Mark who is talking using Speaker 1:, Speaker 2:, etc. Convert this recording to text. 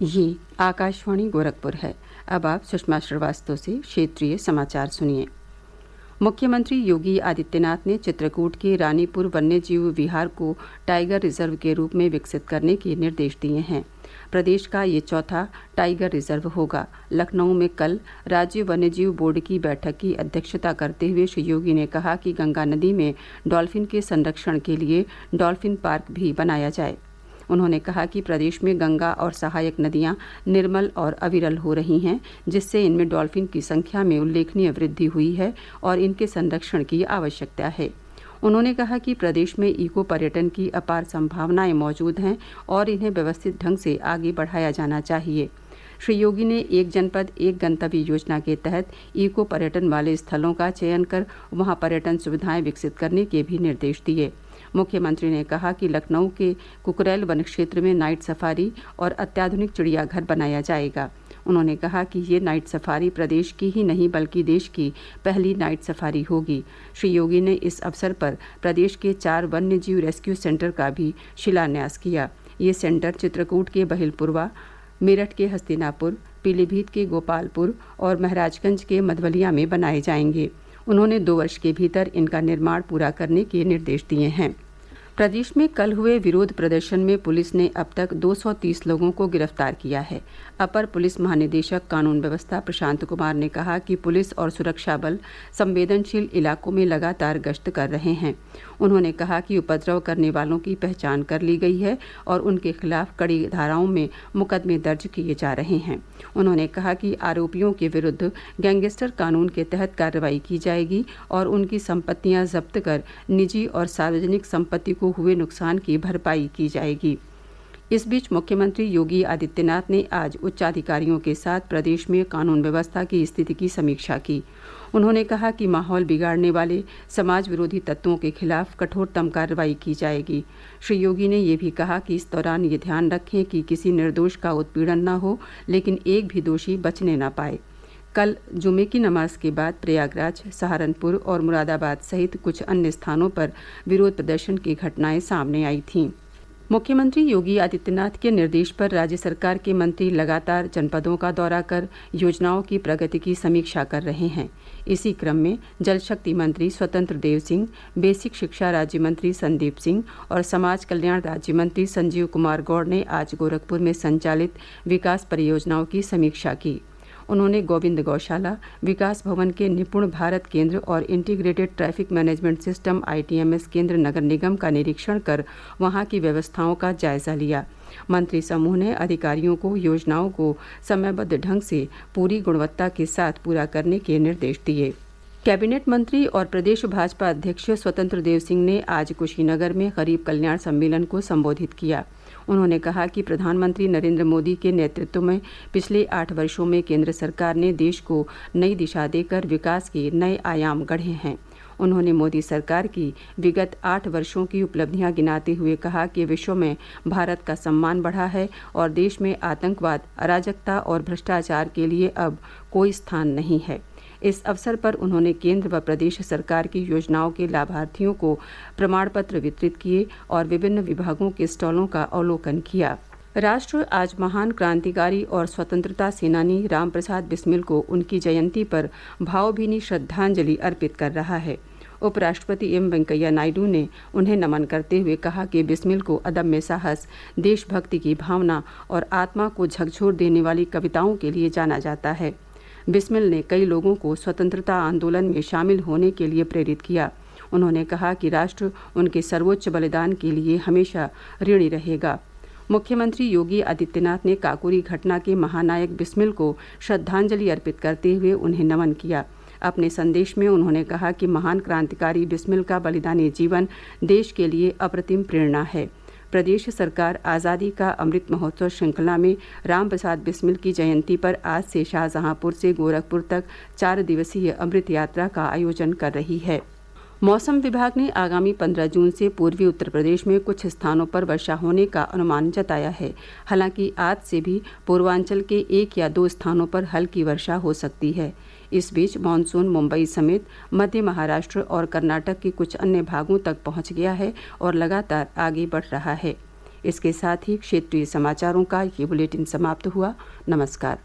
Speaker 1: ये आकाशवाणी गोरखपुर है। अब आप सुषमा श्रीवास्तव से क्षेत्रीय समाचार सुनिए। मुख्यमंत्री योगी आदित्यनाथ ने चित्रकूट के रानीपुर वन्यजीव विहार को टाइगर रिजर्व के रूप में विकसित करने के निर्देश दिए हैं। प्रदेश का ये चौथा टाइगर रिजर्व होगा। लखनऊ में कल राज्य वन्यजीव बोर्ड की बैठक की अध्यक्षता करते हुए श्री योगी ने कहा कि गंगा नदी में डॉल्फिन के संरक्षण के लिए डॉल्फिन पार्क भी बनाया जाए। उन्होंने कहा कि प्रदेश में गंगा और सहायक नदियां निर्मल और अविरल हो रही हैं, जिससे इनमें डॉल्फिन की संख्या में उल्लेखनीय वृद्धि हुई है और इनके संरक्षण की आवश्यकता है। उन्होंने कहा कि प्रदेश में इको पर्यटन की अपार संभावनाएं मौजूद हैं और इन्हें व्यवस्थित ढंग से आगे बढ़ाया जाना चाहिए। श्री योगी ने एक जनपद एक गंतव्य योजना के तहत इको पर्यटन वाले स्थलों का चयन कर वहां पर्यटन सुविधाएं विकसित करने के भी निर्देश दिए। मुख्यमंत्री ने कहा कि लखनऊ के कुकरैल वन क्षेत्र में नाइट सफारी और अत्याधुनिक चिड़ियाघर बनाया जाएगा। उन्होंने कहा कि ये नाइट सफारी प्रदेश की ही नहीं बल्कि देश की पहली नाइट सफारी होगी। श्री योगी ने इस अवसर पर प्रदेश के 4 वन्यजीव रेस्क्यू सेंटर का भी शिलान्यास किया। ये सेंटर चित्रकूट के बहिलपुरवा, मेरठ के हस्तिनापुर, पीलीभीत के गोपालपुर और महराजगंज के मधवलिया में बनाए जाएंगे। उन्होंने 2 वर्ष के भीतर इनका निर्माण पूरा करने के निर्देश दिए हैं। प्रदेश में कल हुए विरोध प्रदर्शन में पुलिस ने अब तक 230 लोगों को गिरफ्तार किया है। अपर पुलिस महानिदेशक कानून व्यवस्था प्रशांत कुमार ने कहा कि पुलिस और सुरक्षा बल संवेदनशील इलाकों में लगातार गश्त कर रहे हैं। उन्होंने कहा कि उपद्रव करने वालों की पहचान कर ली गई है और उनके खिलाफ कड़ी धाराओं में मुकदमे दर्ज किए जा रहे हैं। उन्होंने कहा कि आरोपियों के विरुद्ध गैंगस्टर कानून के तहत कार्रवाई की जाएगी और उनकी संपत्तियां जब्त कर निजी और सार्वजनिक संपत्ति को हुए नुकसान की भरपाई की जाएगी। इस बीच मुख्यमंत्री योगी आदित्यनाथ ने आज उच्चाधिकारियों के साथ प्रदेश में कानून व्यवस्था की स्थिति की समीक्षा की। उन्होंने कहा कि माहौल बिगाड़ने वाले समाज विरोधी तत्वों के खिलाफ कठोरतम कार्रवाई की जाएगी। श्री योगी ने ये भी कहा कि इस दौरान ये ध्यान रखें कि किसी निर्दोष का उत्पीड़न न हो, लेकिन एक भी दोषी बचने न पाए। कल जुमे की नमाज के बाद प्रयागराज, सहारनपुर और मुरादाबाद सहित कुछ अन्य स्थानों पर विरोध प्रदर्शन की घटनाएं सामने आई थीं। मुख्यमंत्री योगी आदित्यनाथ के निर्देश पर राज्य सरकार के मंत्री लगातार जनपदों का दौरा कर योजनाओं की प्रगति की समीक्षा कर रहे हैं। इसी क्रम में जल शक्ति मंत्री स्वतंत्र देव सिंह, बेसिक शिक्षा राज्य मंत्री संदीप सिंह और समाज कल्याण राज्य मंत्री संजीव कुमार गौड़ ने आज गोरखपुर में संचालित विकास परियोजनाओं की समीक्षा की। उन्होंने गोविंद गौशाला, विकास भवन के निपुण भारत केंद्र और integrated traffic management system ITMS केंद्र नगर निगम का निरीक्षण कर वहां की व्यवस्थाओं का जायजा लिया। मंत्री समूह ने अधिकारियों को योजनाओं को समयबद्ध ढंग से पूरी गुणवत्ता के साथ पूरा करने के निर्देश दिए। कैबिनेट मंत्री और प्रदेश भाजपा अध्यक्ष स्वतंत्र देव सिंह ने आज कुशीनगर में गरीब कल्याण सम्मेलन को संबोधित किया। उन्होंने कहा कि प्रधानमंत्री नरेंद्र मोदी के नेतृत्व में पिछले 8 वर्षों में केंद्र सरकार ने देश को नई दिशा देकर विकास के नए आयाम गढ़े हैं। उन्होंने मोदी सरकार की विगत 8 वर्षों की उपलब्धियां गिनाते हुए कहा कि विश्व में भारत का सम्मान बढ़ा है और देश में आतंकवाद, अराजकता और भ्रष्टाचार के लिए अब कोई स्थान नहीं है। इस अवसर पर उन्होंने केंद्र व प्रदेश सरकार की योजनाओं के लाभार्थियों को प्रमाण पत्र वितरित किए और विभिन्न विभागों के स्टॉलों का अवलोकन किया। राष्ट्र आज महान क्रांतिकारी और स्वतंत्रता सेनानी रामप्रसाद बिस्मिल को उनकी जयंती पर भावभीनी श्रद्धांजलि अर्पित कर रहा है। उपराष्ट्रपति एम वेंकैया नायडू ने उन्हें नमन करते हुए कहा कि बिस्मिल को अदम्य साहस, देशभक्ति की भावना और आत्मा को झकझोर देने वाली कविताओं के लिए जाना जाता है। बिस्मिल ने कई लोगों को स्वतंत्रता आंदोलन में शामिल होने के लिए प्रेरित किया। उन्होंने कहा कि राष्ट्र उनके सर्वोच्च बलिदान के लिए हमेशा ऋणी रहेगा। मुख्यमंत्री योगी आदित्यनाथ ने काकोरी घटना के महानायक बिस्मिल को श्रद्धांजलि अर्पित करते हुए उन्हें नमन किया। अपने संदेश में उन्होंने कहा कि महान क्रांतिकारी बिस्मिल का बलिदानी जीवन देश के लिए अप्रतिम प्रेरणा है। प्रदेश सरकार आज़ादी का अमृत महोत्सव श्रृंखला में रामप्रसाद बिस्मिल की जयंती पर आज से शाहजहांपुर से गोरखपुर तक 4 दिवसीय अमृत यात्रा का आयोजन कर रही है। मौसम विभाग ने आगामी 15 जून से पूर्वी उत्तर प्रदेश में कुछ स्थानों पर वर्षा होने का अनुमान जताया है। हालांकि आज से भी पूर्वांचल के 1 या 2 स्थानों पर हल्की वर्षा हो सकती है। इस बीच मानसून मुंबई समेत मध्य महाराष्ट्र और कर्नाटक के कुछ अन्य भागों तक पहुंच गया है और लगातार आगे बढ़ रहा है। इसके साथ ही क्षेत्रीय समाचारों का ये बुलेटिन समाप्त हुआ। नमस्कार।